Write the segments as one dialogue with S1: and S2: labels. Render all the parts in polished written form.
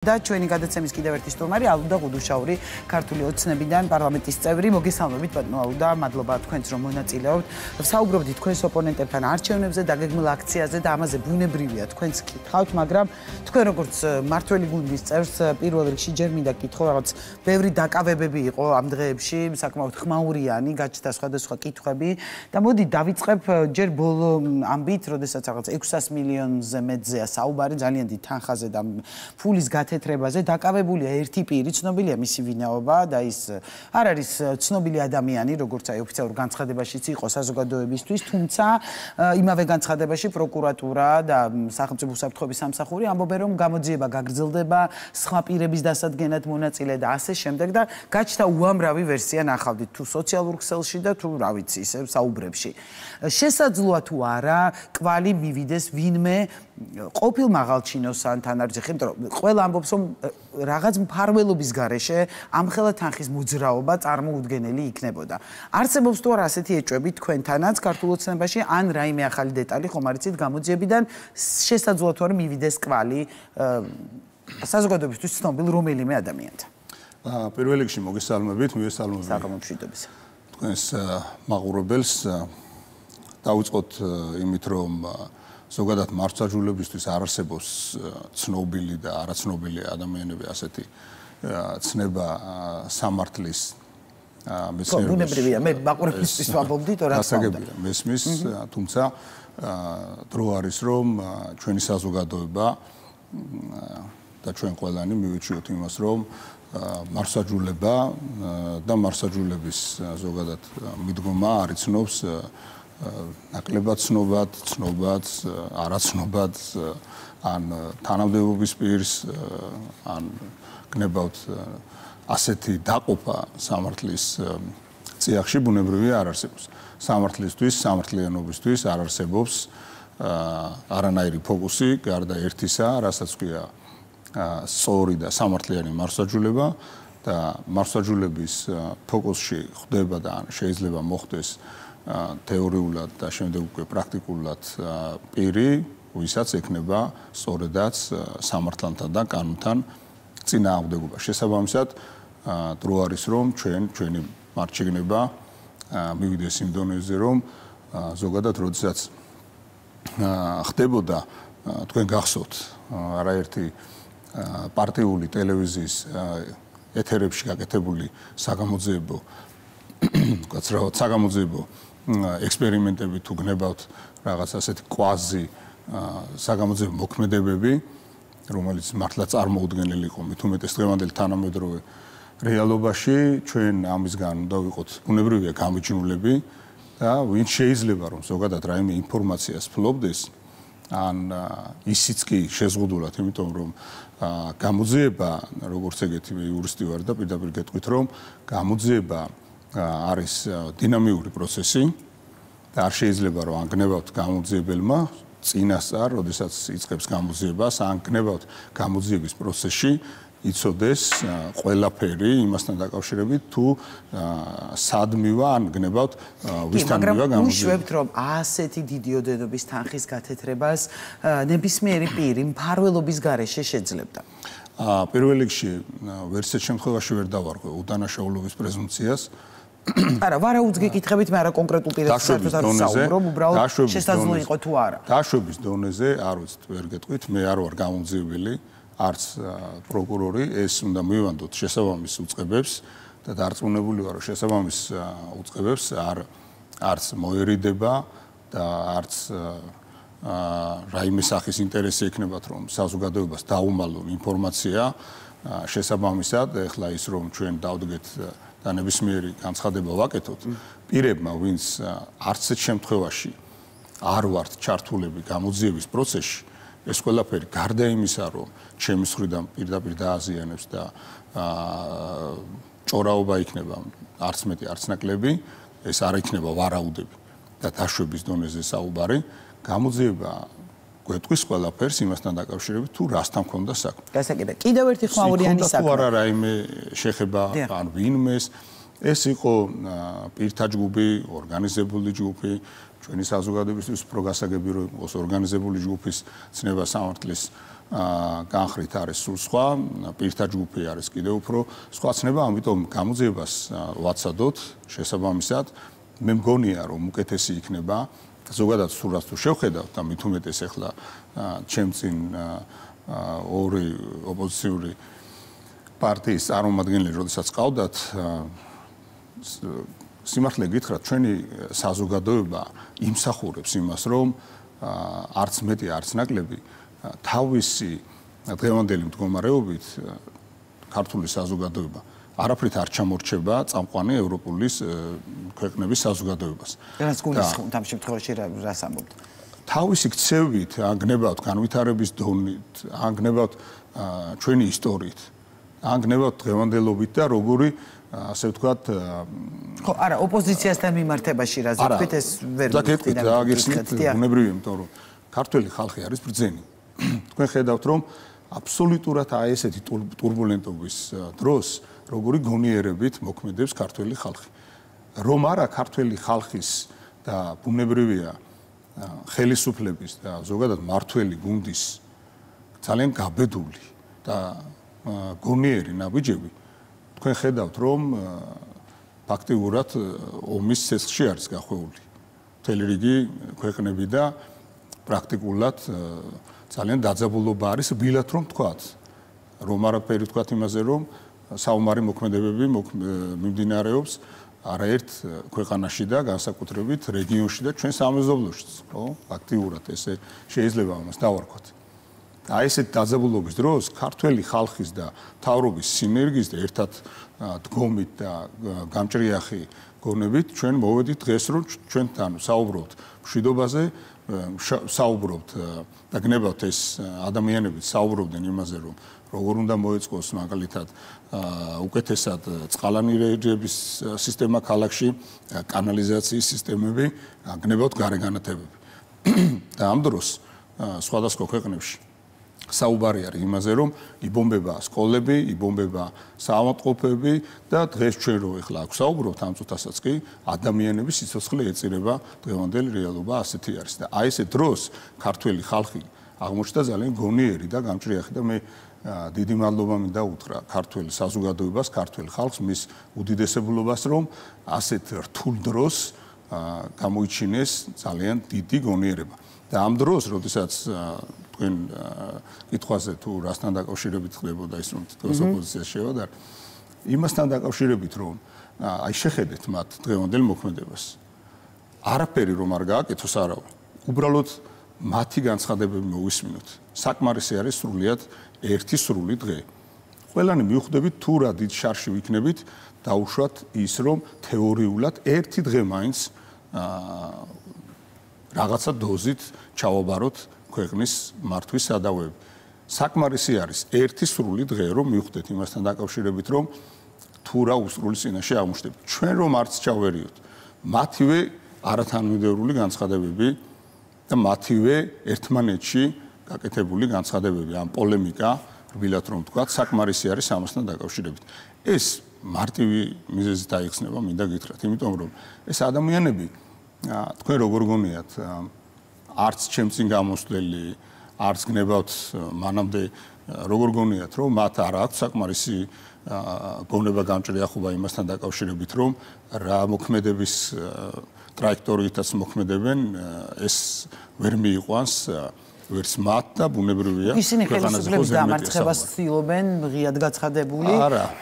S1: და ჩვენი გადაცემის კიდევ ერთი სტუმარი ალუდა გუდუშაური ქართული ოცნებიდან პარლამენტის წევრი მოგესალმებით ბატონო ალუდა მადლობა თქვენს რომ მონაწილეობთ საუბრობთ თქვენს ოპონენტებთან არჩევნებზე დაგეგმილ აქციაზე და ამაზე ბუნებრივია თქვენს კითხავთ მაგრამ თქვენ როგორც მართველი გუნდის წევრს პირველ რიგში ჯერ მინდა კითხო რაღაც ბევრი დაკავებები იყო ამ დღეებში საკმაოდ ხმაურიანი გაჩნდა სხვადასხვა კითხვები და მოდი დავიწყებ ჯერ ბოლო ამბით როდესაც რაღაც 600 მილიონზე მეტზეა საუბარი ძალიან დიდ თანხაზე და ფულის თეთრებაზე დაკავებულია ერთი პირი, ცნობილია მისი ვინაობა და ის არ არის ცნობილი ადამიანი, როგორც აი ოფიციალურ განცხადებაშიც იყო საზოგადოებისთვის, თუმცა იმავე განცხადებაში პროკურატურა და სახელმწიფო უსაფრთხოების სამსახური ამბობენ, რომ გამოძიება გაგრძელდება, სხვა პირების დასადგენად მონაწილე და ასე შემდეგ და გაჩნდა უამრავი ვერსია ნახავდით თუ სოციალურ ქსელში და თუ რა ვიცი, ისე საუბრებში. შესაძლოა თუ არა, კვალი მივიდეს ვინმე ყოფილ მაღალჩინოსთან თანარჩეხი, იმიტომ რომ ყველა ამბობს რომ რაღაც მფარველობის გარეშე ამხელა თანხის მოძრაობა წარმოუდგენელი იქნებოდა. არსებობს თუ არა ასეთი ეჭვები თქვენთანაც ქართულ ოცნებაში ან რაიმე ახალი დეტალი ხომ არ იცით გამოძიებიდან შესაძლოა თუ არა მივიდეს კვალი საზოგადოებისთვის ცნობილ რომელიმე ადამიანთან.
S2: პირველ რიგში მოგესალმებით, მივესალმებით.
S1: საღამომშვიდობის.
S2: თქვენს მაყურებელს დავიწყოთ იმით რომ ზოგადად მართლმსაჯულებისთვის არ არსებობს ცნობილი და არაცნობილი ადამიანები ასეთი ცნება სამართლის მეცნიერებაში.
S1: ბუნებრივია, მე მაყურებლისთვის ვამბობდი, თუ რა თქმა
S2: უნდა. მესმის, თუმცა დრო არის რომ ჩვენი საზოგადოება და ჩვენ ყველანი მივიჩიოთ იმას რომ მართლმსაჯულება და მართლმსაჯულების ზოგადად მიდგომა არ იცნობს ნაკლებად ცნობად, არაცნობად, ან თანამდებობის პირს, ან გნებავთ ასეთი დაყოფა სამართლის წიაღში ბუნებრივია არ არსებობს. სამართლისთვის, სამართლიანობისთვის არ არსებობს არანაირი ფოკუსი, გარდა ერთისა, რასაც ქვია სწორი და სამართლიანი მართლმსაჯულება და მართლმსაჯულების ფოკუსში ხდება და შეიძლება მოხდეს თეორიულად და შემდეგ უკვე პრაქტიკულად პირი, ვისაც ექნება სწორედაც სამართლთან და კანონთან წინააღმდეგობა. შესაბამისად, დრო არის რომ ჩვენი მარჩიგნება მივიდეს იმ დონეზე, რომ ზოგადად როდესაც ხდებოდა თქვენ გახსოვთ არაერთი პარტიული ტელევიზიის ეთერებში გაკეთებული საგამოძიებო კაცრავად საგამოძიებო ექსპერიმენტები თუ გნებავთ რაღაც ასეთი კვაზი საგამოძიებო მოქმედებები, რომელიც მართლა წარმოუდგენელი იყო მით უმეტეს დღევანდელ თანამედროვე რეალობაში, ჩვენ ამისგან უნდა ვიყოთ ბუნებრივია გამიჯნულები და ვინ შეიძლება რომ ზოგადად რაიმე ინფორმაციას ფლობდეს, ან ისიც კი შეზღუდულად, იმიტომ რომ გამოძიება, როგორც ეგეთი მე იურისტი ვარ და პირდაპირ გეტყვით რომ გამოძიება არის დინამიური პროცესი და არ შეიძლება რომ ანგნებავთ გამოძიებელმა წინასწარ, როდესაც იწყებს გამოძიებას, ანგნებავთ გამოძიების პროცესში იცოდეს ყველაფერი იმასთან დაკავშირებით თუ სადმივა ან გნებავთ ვისთან მივა გამოძიება.
S1: მაგრამ უშვებთ რომ ასეთი დიდი ოდენობის თანხის გათეთრებას ნებისმიერი პირი მფარველობის გარეშე შეძლებდა.
S2: პირველ რიგში ვერსეთ შემთხვევაში ვერ დავარღვე უდანაშაულობის პრეზუმპციას.
S1: არა, ვარაუდს გეკითხებით, მე არა კონკრეტულ პირებს საუბრობ, უბრალოდ შესაძლოა იყო თუ არა.
S2: დაშვების დონეზე არ ვიცით, ვერ გეტყვით, მე არ ვარ გამოძიებელი, არც პროკურორი, ეს უნდა მივანდოთ შესაბამის უწყებებს და დარწმუნებული ვარ, რომ შესაბამის უწყებებს არც მოერიდება და არც რაიმე სახის ინტერესი ექნებათ, რომ საზოგადოებას დაუმალონ ინფორმაცია შესაბამისად, ეხლა ის რომ ჩვენ დავდგეთ და ნებისმიერი განცხადება ვაკეთოთ, პირებმა, ვინც არც ერთ შემთხვევაში არ ვართ ჩართულები გამოძიების პროცესში, ეს ყველაფერი გარდა იმისა, რომ ჩემი მხრიდან პირდაპირ დააზიანებს და ჭორაობა იქნება არც მეტი, არც ნაკლები, ეს არ იქნება ვარაუდები და დაშვების დონეზე საუბარი, გამოძიება გვეტყვის ყველაფერს იმასთან დაკავშირებით თუ რასთან ქონდა საქმე.
S1: გასაგებია. კიდევ ერთი ხმაურიანი საქმე.
S2: თუ არა რაიმე შეხება ან ვინმეს, ეს იყო პირთა ჯგუფი, ორგანიზებული ჯგუფი, ჩვენი საზოგადოებისთვის პროგასაგები რომ იყოს ორგანიზებული ჯგუფის ცნება სამართლის განხრით არის სულ სხვა, პირთა ჯგუფი არის კიდევ უფრო სხვა ცნება, ამიტომ გამოძიებას ვაცადოთ შესაბამისად. მე მგონია, რომ უკეთესი იქნება ზოგადად სურას თუ შევხედავთ და მით უმეტეს ახლა ჩემ წინ ორი ოპოზიციური პარტიის წარმომადგენლები, როდესაც ყავდათ, სიმართლე გითხრათ, ჩვენი საზოგადოება იმსახურებს იმას, რომ არც მეტი, არც ნაკლები თავისი დღევანდელი მდგომარეობით ქართული საზოგადოება არაფრით არ ჩამორჩება წამყვანი ევროპულის ქვეყნების საზოგადოებას.
S1: რაც გულისხმობთ ამ შემთხვევაში რას ამბობთ?
S2: თავისი ქცევით, ან გნებავთ განვითარების დონით, ან გნებავთ ჩვენი ისტორიით, ან გნებავთ დღევანდელობით და როგორი ასე ვთქვათ
S1: ხო, არა, ოპოზიციასთან მიმართებაში რაზე თქვით ეს ვერ
S2: ვთქვით და აგიხსნით ბუნებრივია, იმიტომ რომ ქართველი ხალხი არის ბრძენი. თქვენ ხედავთ რომ აბსოლუტურად აი ესეთი турბულენტობის დროს როგორი გონიერებით მოქმედებს ქართველი ხალხი. რომ არა ქართველი ხალხის და ბუნებრივია ხელისუფლების და ზოგადად მართველი გუნდის ძალიან გაბედული და გონიერი ნაბიჯები თქვენ ხედავთ რომ ფაქტიურად ომის ცეცხლში არის გახვეული მთელი რიგი ქვეყნები და პრაქტიკულად ძალიან დაძაბულობა არის ბილად რომ თქვათ რომ არაფერი თქვათ იმაზე რომ საომარი მოქმედებები მიმდინარეობს არაერთ ქვეყანაში და განსაკუთრებით რეგიონში და ჩვენ სამეზობლოშიც, ხო? აქტიურად ესე შეიძლება ამას დავარქვათ. აი ესეთ დაძაბულობის დროს ქართველი ხალხის და მთავრობის სინერგიის და ერთად დგომით და გამჭრიახი გონებით ჩვენ მოვედით დღეს რომ ჩვენთან საუბრობთ მშვიდობაზე, საუბრობთ და გნებავთ ეს ადამიანები საუბრობდნენ იმაზე რომ როგორ უნდა მოეწყოს მაგალითად უკეთესად წყალანირების სისტემა ქალაქში, კანალიზაციის სისტემები, გნებავთ გარეგანათებები. და ამ დროს სხვადასხვა ქვეყნებში საუბარი არის იმაზე, რომ იბომბება სკოლები, იბომბება საავადმყოფოები და დღეს ჩვენ რო ეხლა აქ საუბრობთ ამ წუთასაც კი ადამიანების სიცოცხლე ეწირება დღევანდელი რეალობა ასეთი არის და აი ესე დროს ქართველი ხალხი აღმოჩნდა ძალიან გონიერი და გამჭრიახი და მე დიდი მადლობა მინდა უთხრა ქართველ საზოგადოებას, ქართველ ხალხს მის უდიდესებულობას, რომ ასეთ რთულ დროს გამოიჩინეს ძალიან დიდი გონიერება. და ამ დროს, როდესაც თქვენ კითხვაზე თუ რასთან დაკავშირებით ხდებოდა ის რომ თითქოს ოპოზიციას შევადარ, იმასთან დაკავშირებით რომ აი შეხედეთ მათ დღევანდელ მოქმედებას. არაფერი რომ არ გააკეთოს არავინ. უბრალოდ მათი განცხადებები მოვისმინოთ. საკმარისი არის სრულიად ერთი სრული დღე. ყველანი მივხვდებით თუ რა დიდ შარში ვიქნებით დაუშვათ ის რომ თეორიულად ერთი დღე მაინც რაღაცა დოზით ჩავაბაროთ ქვეყნის მართვის სადავეები. საკმარისი არის ერთი სრული დღე რომ მივხვდეთ იმასთან დაკავშირებით რომ თუ რა უსრული წინაშე აღმოჩნდებით. ჩვენ რომ არც ჩავერიოთ მათივე არათანმიმდევრული განცხადებები და მათივე ერთმანეთში გაკეთებული განცხადებები ამ პოლემიკა რბილად რომ თქვა საკმარისი არის ამასთან დაკავშირებით. ეს მარტივი მიზეზით დაიხსნება მინდა გითხრათ, იმიტომ რომ ეს ადამიანები თქვენ როგორ გონიათ არც ჩემ წინ გამოსვლელი, არც გნებავთ მანამდე როგორ გონიათ რომ მათ არ აქვს საკმარისი გონება გამჭრიახობა იმასთან დაკავშირებით რომ რა მოქმედების ტრაექტორიითაც მოქმედებენ ეს ვერ მიიყვანს ვერც მათ და ბუნებრივია
S1: ისინი ხელისუფლების დამარცხებას ცდილობენ ღიად გაცხადებული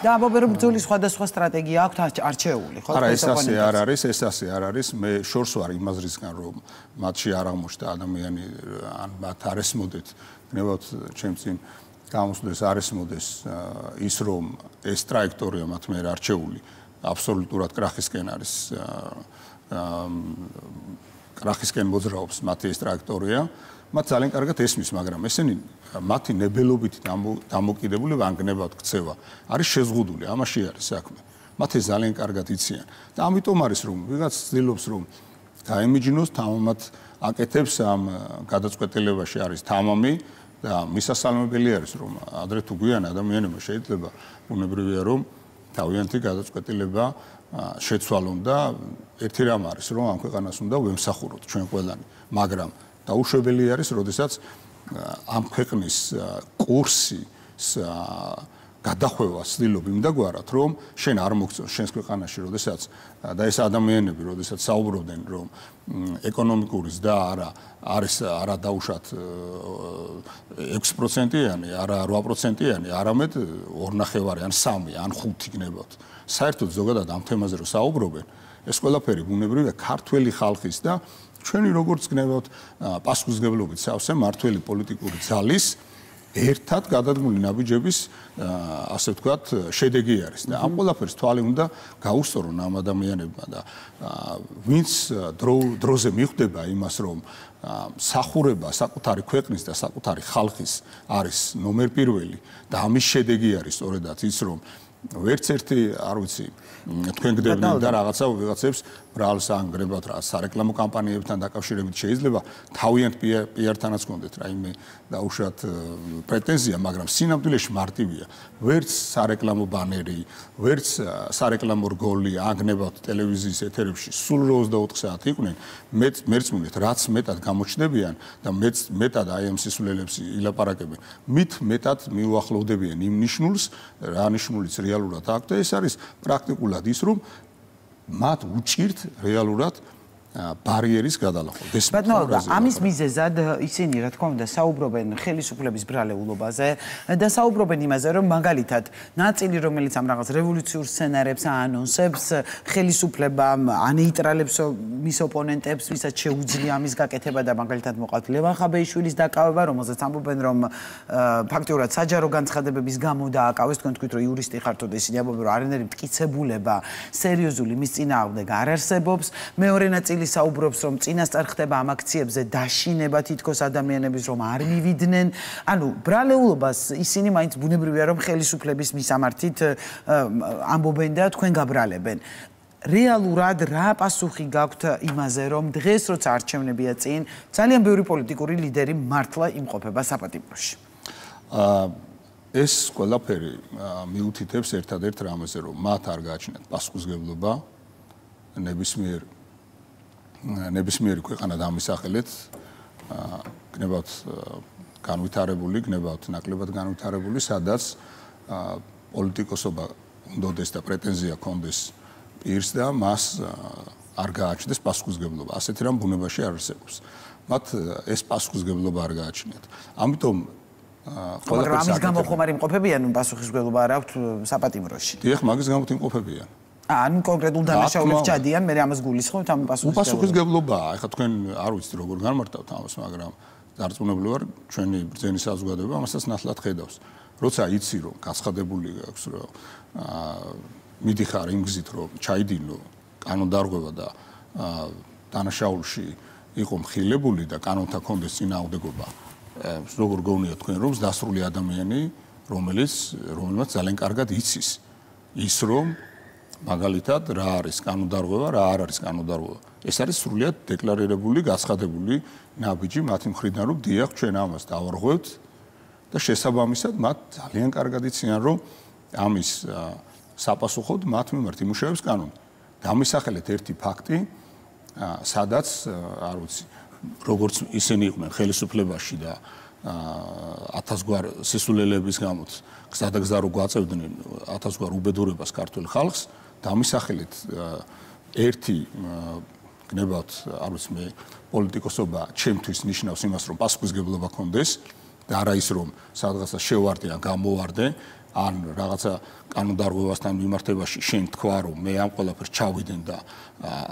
S1: და ამბობენ რომ ბრძოლის სხვადასხვა სტრატეგია აქვთ არჩეული ხო
S2: არა ეს ასე არ არის ეს ასე არ არის მე შორს ვარ იმაზრისგან რომ მათში არ აღმოჩნდა ადამიანი ან მათ არ ესმოდეთ გნებავთ ჩემ წინ გამოსვლის არ ესმოდეს ის რომ ეს ტრაექტორია მათ მე არჩეული აბსოლუტურად კრახისკენ არის კრახისკენ მოძრაობს მათი ეს ტრაექტორია მათ ძალიან კარგად ესმის, მაგრამ ესენი მათი ნებელობითი დამოკიდებულება ან გნებავთ ქცევა არის შეზღუდული, ამაში არის საქმე. მათ ეს ძალიან კარგად იციან და ამიტომ არის რომ ვიღაც ცდილობს რომ დაემიჯნოს თამამად აკეთებს ამ გადაწყვეტილებაში არის თამამი და მისასალმებელი არის რომ ადრე თუ გვიან ადამიანებმა შეიძლება უნებრივია რომ თავიანთი გადაწყვეტილება შეცვალონ და ერთი რამ არის რომ ამ ქვეყანას უნდა ვემსახუროთ ჩვენ ყველანი, მაგრამ დაუშვებელი არის, როდესაც ამ ქვეყნის კურსის გადახვევა ცდილობ იმდაგვარად, რომ შენ არ მოგწონს შენს ქვეყანაში, როდესაც და ეს ადამიანები, როდესაც საუბრობდნენ, რომ ეკონომიკური ზრდა არა დაუშვათ 6%-იანი, არა 8%-იანი, არამედ 2.5 ან 3 ან 5 გნებავთ. საერთოდ ზოგადად ამ თემაზე რომ საუბრობენ, ეს ყველაფერი ბუნებრივია ქართველი ხალხის და ჩვენი როგორც გნებავთ პასუხისმგებლობით სავსე მართველი პოლიტიკური ძალის ერთად გადადგმული ნაბიჯების ასე ვთქვათ შედეგი არის და ამ ყველაფერს თვალი უნდა გაუსწორონ ამ ადამიანებმა და ვინც დროზე მიხვდება იმას რომ სახურება საკუთარი ქვეყნის და საკუთარი ხალხის არის ნომერ პირველი და ამის შედეგი არის სწორედაც ის რომ ვერც ერთი არ ვიცი თქვენ გდებდნენ და ვიღაცებს ბრალს ანგრებათ რა სარეკლამო კამპანიებთან დაკავშირებით შეიძლება თავიანთ პიარ-თანაც გქონდეთ რაიმე დაუშვათ პრეტენზია, მაგრამ სინამდვილეში მარტივია. ვერც სარეკლამო ბანერი, ვერც სარეკლამო რგოლი ანგნებათ ტელევიზიის ეთერებში სულ 24 საათი იყვნენ, მეც მივიდეთ, რაც მეტად გამოჩნდებიან და მეტად აი ამ სისულელებს ილაპარაკებენ. მით მეტად მიუახლოვდებიან იმ ნიშნულს, რა ნიშნულიც რეალურად აქვს და ეს არის პრაქტიკულად ის, რომ მათ უჭირთ რეალურად ბარიერის გადალახვა.
S1: ბატონო, ამის მიზეზად ისინი რა თქმა უნდა საუბრობენ ხელისუფლების ბრალეულობაზე და საუბრობენ იმაზე, რომ მაგალითად ნაწილი რომელიც ამ რაღაც რევოლუციურ სცენარებს აანონსებს, ხელისუფლებამ ანეიტრალებს მის ოპონენტებს, ვისაც შეუძლია ამის გაკეთება და მაგალითად მოყავთ ლევან ხაბეიშვილის დაკავება, რომელზეც ამბობენ, რომ ფაქტიურად საჯარო განცხადებების გამო დააკავეს, თქვენ თქვით, რომ იურისტი ხართო და ისინი ამბობენ, რომ არანაირი მტკიცებულება სერიოზული მის წინააღმდეგ არ არსებობს. მეორე ნაწილი საუბრობს რომ წინასწარ ხდება ამ აქციებზე დაშინება თითქოს ადამიანების რომ არ მივიდნენ. ანუ ბრალეულობას ისინი მაინც ბუნებრივია რომ ხელისუფლების მისამართით ამბობენ და თქვენ გაბრალებენ. რეალურად რა პასუხი გაქვთ იმაზე რომ დღეს როცა არჩევნებია წინ ძალიან ბევრი პოლიტიკური ლიდერი მართლა იმყოფება საპატიმროში.
S2: ეს ყველაფერი მიუთითებს ერთადერთ რამეზე რომ მათ არ გააჩნიათ პასუხისმგებლობა ნებისმიერი ქვეყანა დამისახელეთ გნებავთ განვითარებული, გნებავთ ნაკლებად განვითარებული, სადაც პოლიტიკოსობა უნდოდეს და პრეტენზია ქონდეს პირს და მას არ გააჩნდეს პასუხისმგებლობა. ასეთი რამ ბუნებაში არ არსებობს. მათ ეს პასუხისმგებლობა არ გააჩნიათ. ამიტომ
S1: მაგრამ ამის გამო ხომ არ იმყოფებიან პასუხისმგებლობა არ აქვთ საპატიმროში.
S2: დიახ, მაგის გამო იმყოფებიან.
S1: ანუ კონკრეტულ დანაშაულებს ჩადიან, მე ამას გულისხმობთ ამ
S2: პასუხისმგებლობაა. ეხლა თქვენ არ ვიცით როგორ განმარტავთ ამას, მაგრამ დარწმუნებული ვარ, ჩვენი ბრძენი საზოგადოება ამასაც ნათლად ხედავს. როცა იცი რომ გაცხადებული აქვს რომ მიდიხარ იმ გზით რომ ჩაიდინო კანონდარღვევა და დანაშაულში იყო მხილებული და კანონთან კონდეს წინააღმდეგობა, როგორ გონია თქვენ რომ დასრული ადამიანი, რომელმაც ძალიან კარგად იცის ის რომ მაგალითად რა არის კანონდარღვევა, რა არ არის კანონდარღვევა. ეს არის სრულიად დეკლარირებული, გაცხადებული ნაბიჯი მათი მხრიდან, რომ დიახ, ჩვენ ამას დავარღვევთ და შესაბამისად მათ ძალიან კარგად იციან, რომ ამის საპასუხოდ მათ მიმართ იმუშავებს კანონი. დამისახელეთ ერთი ფაქტი, სადაც არ ვიცი, როგორც ისინი იყვნენ ხელისუფლებაში და 1000 გვარ სისულელების გამოთ გზადაგზა რო გვაწევდნენ 1000 გვარ უბედურებას ქართულ ხალხს, დამისახელეთ ერთი გნებავთ, არ ვიცი მე პოლიტიკოსობა ჩემთვის ნიშნავს იმას, რომ პასუხისმგებლობა ქონდეს და არა ის რომ სადღაცა შევარდე ან გამოვარდე ან რაღაცა კანონდარღვევასთან მიმართებაში შენ თქვა რომ მე ამ ყველაფერს ჩავიდენ და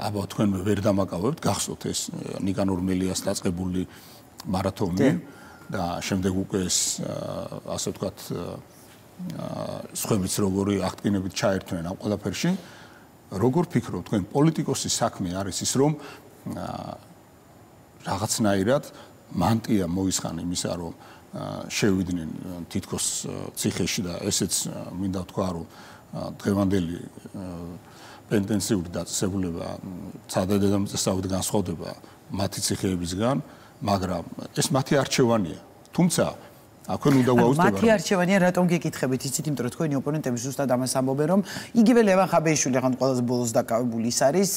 S2: აბა თქვენ ვერ დამაკავებთ, გახსოვთ ეს ნიკანორ მელიას დაწყებული მარათონი და შემდეგ უკვე ეს ასე ვთქვათ სხვებიც როგორი აქტინებით ჩაერთვნენ ამ ყველაფერში. როგორ ფიქრობთ თქვენ პოლიტიკოსის საქმე არის ის რომ რაღაცნაირად მანტია მოისხან იმისა რომ შევიდნენ თითქოს ციხეში და ესეც მინდა ვთქვა რომ დღევანდელი პენტენსიური დაწესებულება ცადადედამიწასავით განსხვავდება მათი ციხეებისგან, მაგრამ ეს მათი არჩევანია. თუმცა აქვენ უნდა გვაუწყდება.
S1: მათი არჩევანია რატომ გეკითხებით, იცით, იმიტომ რომ თქვენი ოპონენტები ზუსტად ამას ამბობენ, რომ იგივე ლევან ხაბეიშვილი ახლა ყველაზე ბოლოს დაკავებული ის არის,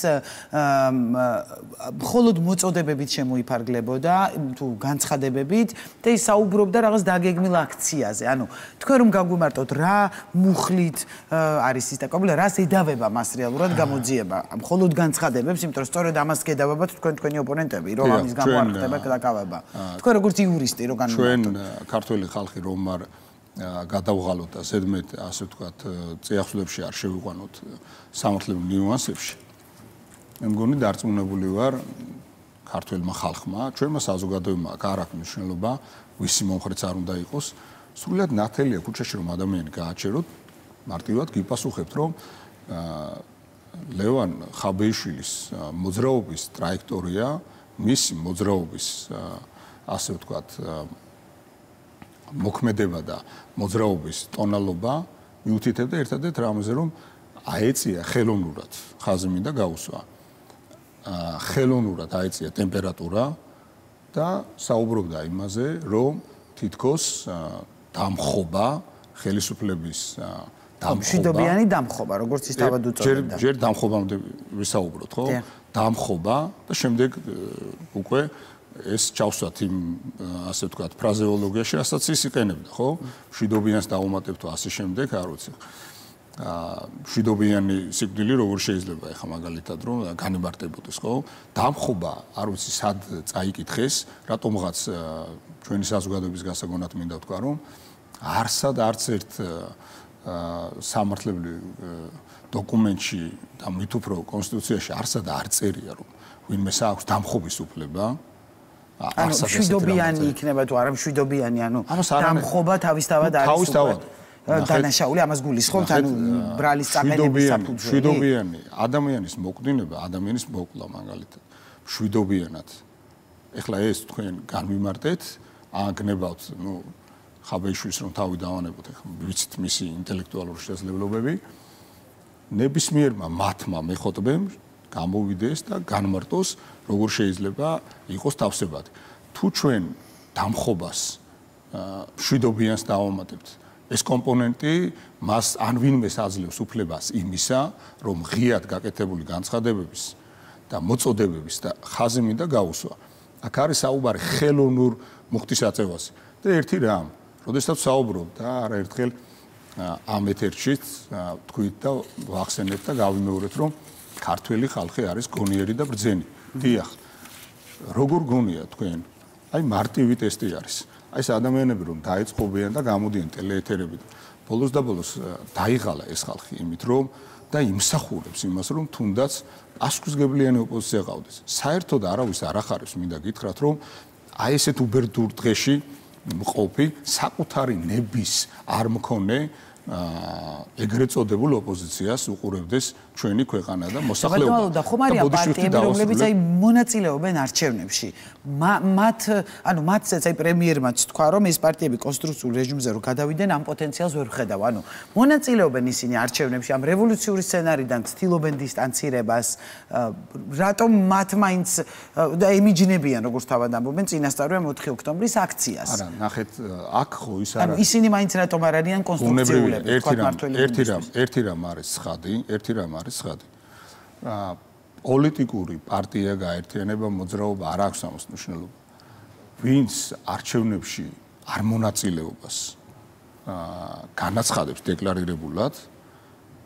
S1: მხოლოდ მოწოდებებით შემოიფარგლებოდა, თუ განცხადებებით და ის საუბრობდა რაღაც დაგეგმილ აქციაზე. ანუ თქვენ რომ გაგვიმარტოთ რა მუხლით არის ის დაკავებული, რას ედავება მას რეალურად გამოძიება. მხოლოდ განცხადებებს, იმიტომ რომ სწორედ ამას გედავებათ თქვენი ოპონენტები, რომ ამის გამო არ ხდება დაკავება. თქვენ როგორც იურისტი რო განმარტოთ.
S2: ჩვენ ქართველი ხალხი რომ არ გადავღალოთ და ზედმეტ ასე ვთქვათ წიაღწევებში არ შევიყვანოთ სამართლებრივ ნიუანსებში. მე მგონი დარწმუნებული ვარ ქართველმა ხალხმა, ჩვენმა საზოგადოებმა არ აქვს მნიშვნელობა, ვისი მომხრეც არ უნდა იყოს, სრულად ნათელია ქუჩაში რომ ადამიანი გააჩეროთ, მარტივად გიპასუხებთ რომ ლევან ხაბეიშვილის მოძრაობის ტრაექტორია, მისი მოძრაობის ასე ვთქვათ მოქმედება და მოძრაობის ტონალობა მიუთითებდა ერთადერთ რამეზე რომ აეწია ხელოვნურად ხაზი მინდა გაუსვა. ხელოვნურად აეწია ტემპერატურა და საუბრობდა იმაზე, რომ თითქოს დამხობა ხელისუფლების
S1: მშვიდობიანი დამხობა, როგორც ის თავად უწოდებდა.
S2: ჯერ დამხობამდე ვისაუბროთ, ხო? დამხობა და შემდეგ უკვე ეს ჩავსვათ იმ ასე ვთქვათ ფრაზეოლოგიაში, რასაც ის იყენებდა, ხო? მშვიდობიანს დაუმატებთ ასე შემდეგ, არ ვიცი. მშვიდობიანი სიკვდილი როგორ შეიძლება ეხა მაგალითად რომ განიმარტებოდეს, ხო? დამხობა, არ ვიცი, სად წაიკითხეს, რატომღაც ჩვენი საზოგადოების გასაგონად მინდა ვთქვა, რომ არსად არც ერთ სამართლებრივ დოკუმენტში და მით უფრო კონსტიტუციაში არსად არ წერია, რომ ვინმეს აქვს დამხობის უფლება.
S1: ანუ მშვიდობიანი იქნება თუ არა მშვიდობიანი, ანუ დამხობა თავისთავად არის
S2: თავისთავად
S1: დანაშაული ამას გულისხმობთ, ანუ ბრალის წაყენების საფუძველი.
S2: მშვიდობიანი ადამიანის მოკვდინება, ადამიანის მოკლა მაგალითად. მშვიდობიანად. ეხლა ეს თქვენ განვიმარტეთ, აგნებავთ, ნუ ხაბეიშვილს რომ თავი დავანებოთ, ეხლა ვიცით მისი ინტელექტუალური შესაძლებლობები. ნებისმიერმა მათმა მეხოთბემ გამოვიდეს და განმარტოს, როგორ შეიძლება იყოს თავსებადი. თუ ჩვენ დამხობას მშვიდობიანს დავამატებთ, ეს კომპონენტი მას ან ვინმეს აძლევს უფლებას იმისა, რომ ღიად გაკეთებული განცხადებების და მოწოდებების და ხაზი მინდა გაუსვა. აქ არის საუბარი ხელოვნურ მუხტისაწევაზე. და ერთი რამ, როდესაც საუბრობ და არაერთხელ ამ ეთერშიც თქვით და ვახსენეთ და გავიმეორეთ, რომ ქართველი ხალხი არის გონიერი და ბრძენი. დიახ. როგორ გონია თქვენ? აი მარტივი ტესტი არის. აი ეს ადამიანები რომ დაეწყობიან და გამოდიან ტელეეთერებით. ბოლოს და ბოლოს დაიღალა ეს ხალხი იმით, რომ და იმსახურებს იმას, რომ თუნდაც პასუხისმგებლიანი ოპოზიცია ყავდეს. საერთოდ არავის არ ახარებს, მინდა გითხრათ, რომ აი ესეთ უბერდურ დღეში მყოფი საკუთარი ნების არ მქონე ეგრეთ წოდებულ ოპოზიციას უყურებდეს ჩვენი ქვეყანა და მოსახლეობა.
S1: და ხომ არიან პარტიები, რომლებიც აი მონაწილეობენ არჩევნებში. ანუ მათაც აი პრემიერმაც თქვა, რომ ეს პარტიები კონსტიტუციურ რეჟიმზე რო გადავიდნენ, ამ პოტენციალს ვერ ვხედავ. ანუ მონაწილეობენ ისინი არჩევნებში, ამ რევოლუციური სცენარიდან ცდილობენ დისტანცირებას. რატომ მათ მაინც და ემიჯნებიან, როგორც თავად ამბობენ, წინასწარვე 4 ოქტომბრის აქციას.
S2: არა, ნახეთ, აქ ხო ის არა.
S1: ანუ ისინი მაინც რატომ არ არიან კონსტრუქციული?
S2: ერთი რამ არის ცხადი. პოლიტიკური პარტია გაერთიანება მოძრაობა არ აქვს ამას მნიშვნელობა. ვინც არჩევნებში არ მონაწილეობას განაცხადებს დეკლარირებულად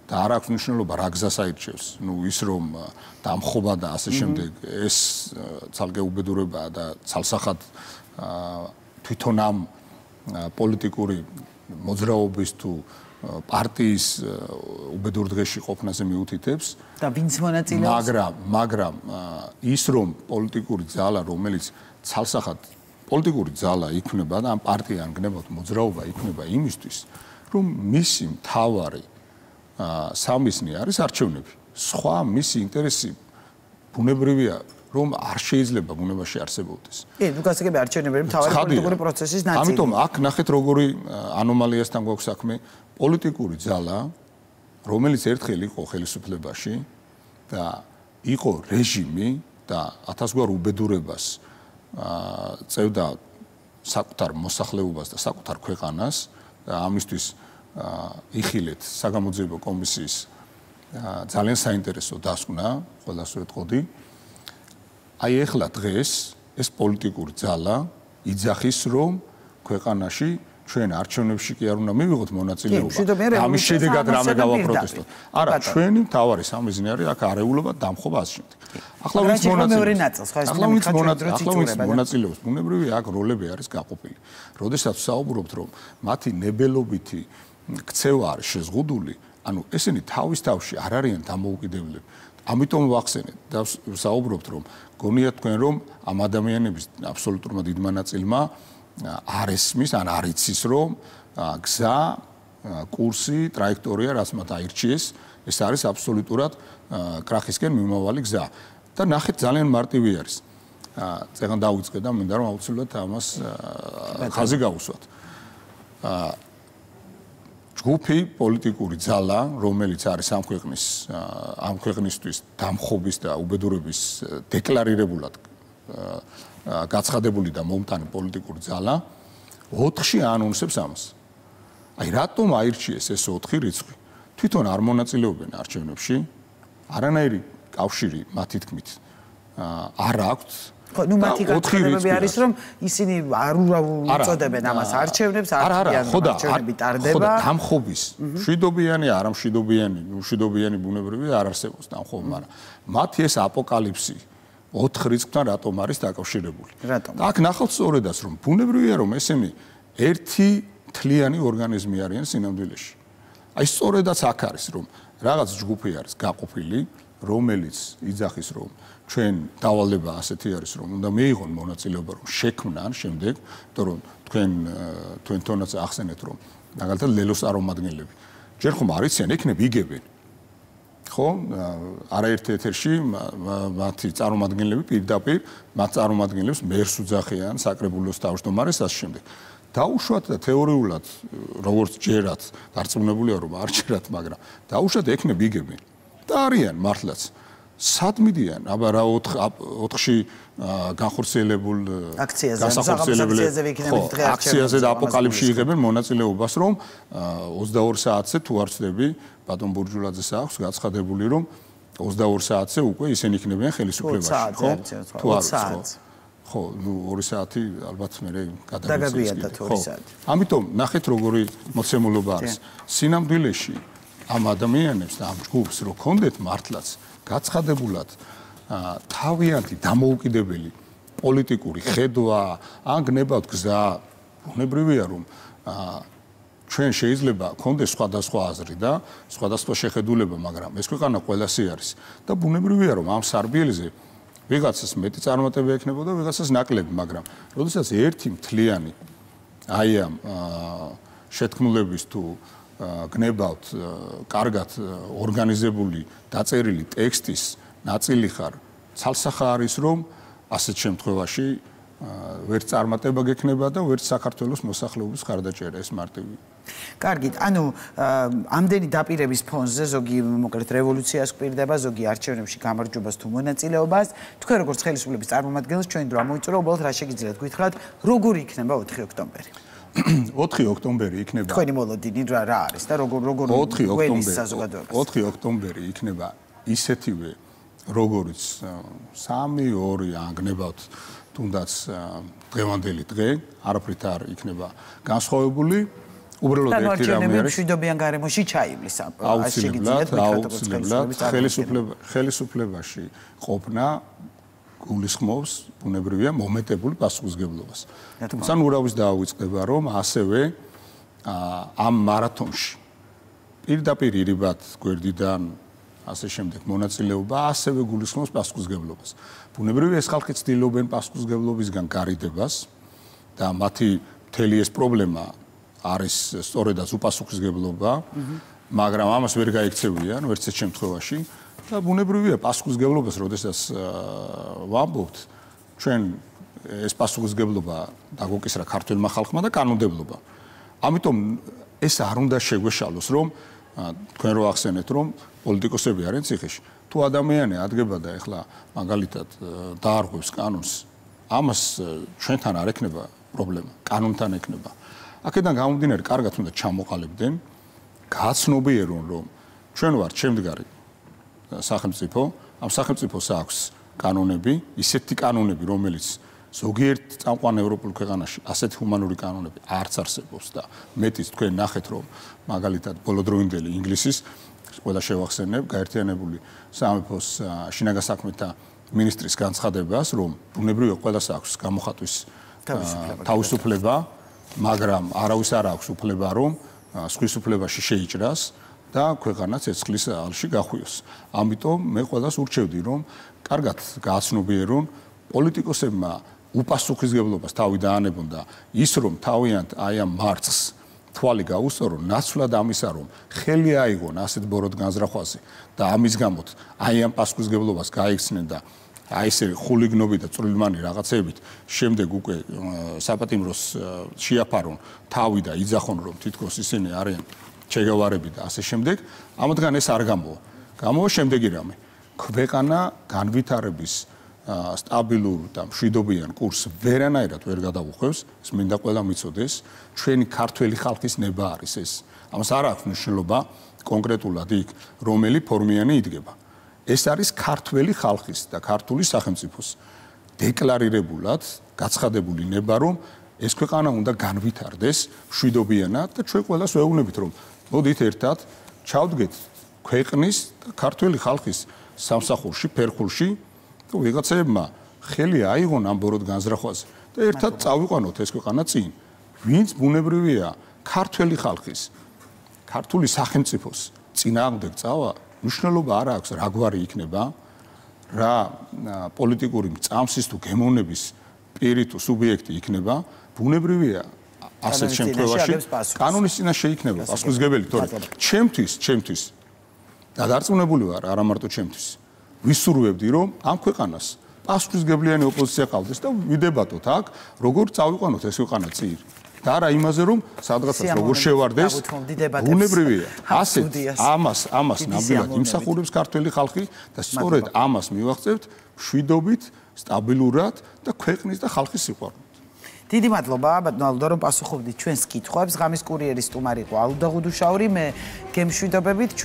S2: და არ აქვს მნიშვნელობა რა გზას აირჩევს. ნუ ის რომ დამხობა და ასე შემდეგ ეს ცალკე უბედურებაა და ცალსახად თვითონ ამ პოლიტიკური მოძრაობის თუ პარტიის უბედურ დღეში ყოფნაზე მიუთითებს
S1: და ვინც მონაწილეობს
S2: მაგრამ ის რომ პოლიტიკური ძალა რომელიც ცალსახად პოლიტიკური ძალა იქნება და ამ პარტია ანგნებავთ მოძრაობა იქნება იმისთვის რომ მისი მთავარი სამიზნე არის არჩევნები სხვა მისი ინტერესი ბუნებრივია რომ არ შეიძლება ბუნებაში არსებობდეს.
S1: ნუ გასაგები არჩევნები მთავარი პოლიტიკური პროცესის ნაწილია.
S2: ამიტომ აქ ნახეთ როგორი ანომალიასთან გვაქვს საქმე. პოლიტიკური ძალა, რომელიც ერთხელ იყო ხელისუფლებაში და იყო რეჟიმი და ათასგვარ უბედურებას წევდა საკუთარ მოსახლეობას და საკუთარ ქვეყანას და ამისთვის იხილეთ საგამოძიებო კომისიის ძალიან საინტერესო დასკვნა, ყველას ვეტყოდი. აი ეხლა დღეს ეს პოლიტიკური ძალა იძახის, რომ ქვეყანაში ჩვენ არჩევნებში კი არ უნდა მივიღოთ მონაწილეობა. ამის შედეგად რამე გავაპროტესტოთ. არა, ჩვენი მთავარი სამიზნე არის აქ არეულობა, დამხობა ასე შემდეგ. ახლა ვინც მონაწილეობს, ბუნებრივია აქ როლები არის გაყოფილი. როდესაც საუბრობთ, რომ მათი ნებელობითი ქცევა არის შეზღუდული, ანუ ესენი თავის თავში არ არიან დამოუკიდებლები. ამიტომ ვახსენეთ და საუბრობთ, რომ გონიათ თქვენ, რომ ამ ადამიანების აბსოლუტურმა დიდმა ნაწილმა არ ესმის, ან არ იცის, რომ გზა, კურსი, ტრაექტორია, რაც მათ აირჩიეს, ეს არის აბსოლუტურად კრახისკენ მიმავალი გზა. და ნახეთ, ძალიან მარტივი არის. წეგან დავიწყე და მინდა რომ აუცილებლად ამას ხაზი გავუსვათ. ჯგუფი პოლიტიკური ძალა, რომელიც არის ამ ქვეყნისთვის დამხობის და უბედურების დეკლარირებულად გაცხადებული და მომტანი პოლიტიკური ძალა 4-ში ანონსებს ამას. აი რატომ აირჩიეს ეს 4 რიცხვი? თვითონ არ მონაწილეობენ არჩევნებში, არანაირი კავშირი მათი თქმით არ აქვთ.
S1: ნუ მათი განცხადებები არის, რომ ისინი არ უწოდებენ ამას არჩევნებს, არჩევნები ტარდება.
S2: ხო, დამხობის მშვიდობიანი, მშვიდობიანი ბუნებრივი არ არსებობს დამხობა, მაგრამ მათი ეს აპოკალიფსი 4 რიცხვთან რატომ არის დაკავშირებული?
S1: რატომ?
S2: აქ ნახავთ სწორედაც, რომ ბუნებრივია, რომ ესენი ერთი თლიანი ორგანიზმი არიან სინამდვილეში. აი სწორედაც აქ არის, რომ რაღაც ჯგუფი არის გაყოფილი, რომელიც იძახის, რომ ჩვენ დავალება ასეთი არის, რომ უნდა მიიღონ მონაწილეობა, რომ შექმნან შემდეგ, იმიტომ რომ თქვენ თონაც ახსენეთ, რომ მაგალითად ლელოს წარმომადგენლები ჯერ ხომ არ იციან, იქნებ იგებენ. ხო, არაერთ ეთერში მათი წარმომადგენლები პირდაპირ მათ წარმომადგენლებს მერს უძახიან, საკრებულოს თავმჯდომარეს ასე შემდეგ. დაუშვათ და თეორიულად როგორც ჯერათ, დარწმუნებულია რომ არ ჯერათ, მაგრამ დაუშვათ ექნებ იგებენ. და არიან მართლაც. სად მიდიან? აბა რა 4-ში განხორციელებულ აქციაზე და აპოკალიფსში იღებენ მონაწილეობას, რომ 22 საათზე თუ არ ვცდები, ბატონ ბურჯულაძეს აქვს გაცხადებული, რომ 22 საათზე უკვე ისინი იქნებიან ხელისუფლებაში, ხო? თუ არ ვიცი. ხო, ნუ 2 საათი ალბათ მე
S1: გადაგაგვიადა 2 საათი.
S2: ამიტომ ნახეთ როგორი მოცემულობა არის. სინამდვილეში ამ ადამიანებს და ამ ჯგუფს რო კონდეთ მართლაც გაცხადებულად თავიანთი დამოუკიდებელი პოლიტიკური ხედვა, ან გნებავთ გზა, ბუნებრივია რომ ჩვენ შეიძლება კონდეს სხვადასხვა აზრი და სხვადასხვა შეხედულება, მაგრამ ეს ქვეყანა ყველასი არის და ბუნებრივია რომ ამ სარბიელზე ვიღაცას მეტი წარმატება ექნებოდა, ვიღაცას ნაკლები, მაგრამ როდესაც ერთი მთლიანი აი ამ შეთქმულების თუ გნებავთ კარგად ორგანიზებული დაწერილი ტექსტის ნაწილი ხარ, ცალსახა არის რომ ასეთ შემთხვევაში ვერც წარმატება გექნება და ვერც საქართველოს მოსახლეობის ხარდაჭერა ეს მარტივი.
S1: კარგით, ანუ ამდენი დაპირების ფონზე ზოგი მოკლედ რევოლუციას გვპირდება, ზოგი არჩევნებში გამარჯვებას თუ მონაწილეობას, თქვენ როგორც ხელისუფლების წარმომადგენელს ჩვენი დრო ამოიწურა, უბრალოდ რა შეგიძლიათ გითხრათ, როგორი იქნება 4 ოქტომბერი?
S2: 4 ოქტომბერი იქნება.
S1: თქვენი მოლოდინი რა არის და როგორ
S2: 4 ოქტომბერი იქნება ისეთივე როგორც 3-2 ანგნებავთ თუნდაც დღევანდელი დღე, არაფრით არ იქნება განსხვავებული. უბრალოდ ერთი რამე არის.
S1: მშვიდობიან გარემოში ჩაივლის
S2: ასე შეგიძლიათ ხელისუფლებაში ყოფნა გულისხმობს ბუნებრივია მომეტებული პასუხისმგებლობას. თუმცა ურავის დაავიწყდება რომ ასევე ამ მარათონში პირდაპირ ირიბად გვერდიდან ასე შემდეგ მონაწილეობა ასევე გულისხმობს პასუხისმგებლობას. ბუნებრივია ეს ხალხი ცდილობენ პასუხისმგებლობისგან გარიდებას და მათი მთელი ეს პრობლემა არის სწორედაც უპასუხისმგებლობა, მაგრამ ამას ვერ გაიქცევიან ვერც ერთ შემთხვევაში და ბუნებრივია პასუხისმგებლობას, როდესაც ვამბობთ, ჩვენ ეს პასუხისმგებლობა დაგოკისრა ქართველმა ხალხმა და კანონმდებლობა. ამიტომ ეს არ უნდა შეგვეშალოს, რომ თქვენ რო ახსენეთ, რომ პოლიტიკოსები არიან ციხეში. თუ ადამიანი ადგება და ეხლა მაგალითად დაარღვევს კანონს, ამას ჩვენთან არ ექნება პრობლემა, კანონთან ექნება. აქედან გამომდინარე, კარგად უნდა ჩამოყალიბდნენ, გააცნობიერონ, რომ ჩვენ ვართ შემდგარი სახელმწიფო, ამ სახელმწიფოს აქვს კანონები, ისეთი კანონები, რომელიც ზოგიერთ წამყვან ევროპულ ქვეყანაში ასეთი ჰუმანური კანონები არც არსებობს და მეტიც თქვენ ნახეთ, რომ მაგალითად ბოლოდროინდელი ინგლისის ყველა შევახსენებ გაერთიანებული სამეფოს შინაგან საქმეთა მინისტრის განცხადებას, რომ ბუნებრივია ყველას აქვს გამოხატვის თავისუფლება, მაგრამ არავის არ აქვს უფლება, რომ სხვის უფლებაში შეიჭრას და ქვეყანა ცეცხლის ალში გახვიოს. ამიტომ მე ყველას ურჩევდი, რომ კარგად გააცნობიერონ პოლიტიკოსებმა უპასუხისმგებლობას თავი დაანებონ და ის რომ თავიანთ აი ამ მარცხს თვალი გაუსწორონ, ნაცვლად ამისა რომ ხელი აიღონ ასეთ ბოროტ განზრახვაზე და ამის გამოთ აი ამ პასუხისმგებლობას გაიქცნენ და აი ესე ხულიგნობით და წვრილმანი რაღაცებით შემდეგ უკვე საპატიმროს შეაფარონ თავი და იძახონ რომ თითქოს ისინი არიან ჩეგევარები და ასე შემდეგ, ამათგან ეს არ გამოვა. გამოვა შემდეგი რამე. ქვეყანა განვითარების სტაბილურ და მშვიდობიან კურსს ვერანაირად ვერ გადაუხვევს, ეს მინდა ყველა მიცოდეს, ჩვენი ქართველი ხალხის ნება არის ეს. ამას არ აქვს მნიშვნელობა კონკრეტულად იქ, რომელი ფორმიანი იდგება. ეს არის ქართველი ხალხის და ქართული სახელმწიფოს დეკლარირებულად გაცხადებული ნება, რომ ეს ქვეყანა უნდა განვითარდეს მშვიდობიანად და ჩვენ ყველას ვეუბნებით, რომ მოდით ერთად ჩავდგეთ ქვეყნის და ქართველი ხალხის სამსახურში, ფერხულში და ვიღაცებმა ხელი აიღონ ამ ბოროტ განზრახვაზე და ერთად წავიყვანოთ ეს ქვეყანა წინ. ვინც ბუნებრივია ქართველი ხალხის, ქართული სახელმწიფოს წინააღმდეგ წავა, მნიშვნელობა არ აქვს რა გვარი იქნება, რა პოლიტიკური წამსის თუ გემოვნების პირი თუ სუბიექტი იქნება, ბუნებრივია ასეთ შემთხვევაში კანონის წინაშე იქნება პასუხისმგებელი, თორემ ჩემთვის და დარწმუნებული ვარ, არა მარტო ჩემთვის, ვისურვებდი, რომ ამ ქვეყანას პასუხისმგებლიანი ოპოზიცია ყავდეს და ვიდებატოთ აქ, როგორ წავიყვანოთ ეს ქვეყანა წინ. და არა იმაზე, რომ სადღაცაც როგორ შევარდეს, ბუნებრივია. ასეთ ამას ნამდვილად იმსახურებს ქართველი ხალხი და სწორედ ამას მივაღწევთ მშვიდობით, სტაბილურად და ქვეყნის და ხალხის სიყვარულით.
S1: დიდი მადლობა, ბატონო ალდო, რომ პასუხობდით ჩვენს კითხვებს. ღამის კურიერის სტუმარი იყო ალდო ღუდუშაური, მე გემშვიდობებით.